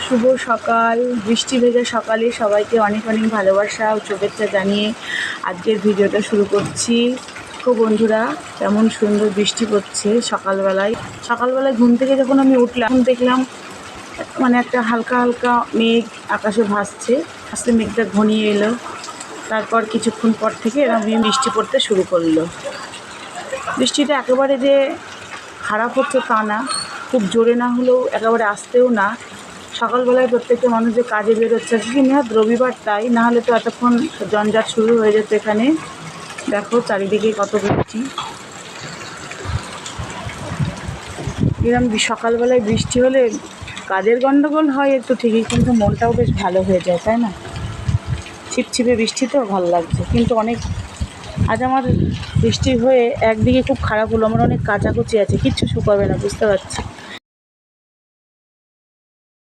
শুভ সকাল। বৃষ্টি ভেজা সকালে সবাইকে অনেক অনেক ভালোবাসা ও শুভেচ্ছা জানিয়ে আজকের ভিডিওটা শুরু করছি। তো বন্ধুরা, কেমন সুন্দর বৃষ্টি পড়ছে সকালবেলায়। ঘুম থেকে যখন আমি উঠলাম দেখলাম মানে একটা হালকা হালকা মেঘ আকাশে ভাসছে, আস্তে মেঘটা ঘনিয়ে এলো। তারপর কিছুক্ষণ পর থেকে এরকম বৃষ্টি পড়তে শুরু করলো। বৃষ্টিটা একেবারে যে খারাপ হচ্ছে তা না, খুব জোরে না হলেও একেবারে আস্তেও না। সকালবেলায় প্রত্যেকটা মানুষ যে কাজে বেরোচ্ছে, আজকে নিহাত রবিবার, তাই না হলে তো এতক্ষণ জঞ্জাট শুরু হয়ে যেত। এখানে দেখো চারিদিকে কত বৃষ্টি। এরকম সকালবেলায় বৃষ্টি হলে কাজের গণ্ডগোল হয় একটু ঠিকই, কিন্তু মনটাও বেশ ভালো হয়ে যায়, তাই না? ছিপছিপে বৃষ্টি তো ভালো লাগছে, কিন্তু অনেক আজ আমার বৃষ্টি হয়ে একদিকে খুব খারাপ হলো। আমার অনেক কাচাকুচি আছে, কিচ্ছু শুকাবে না, বুঝতে পারছি।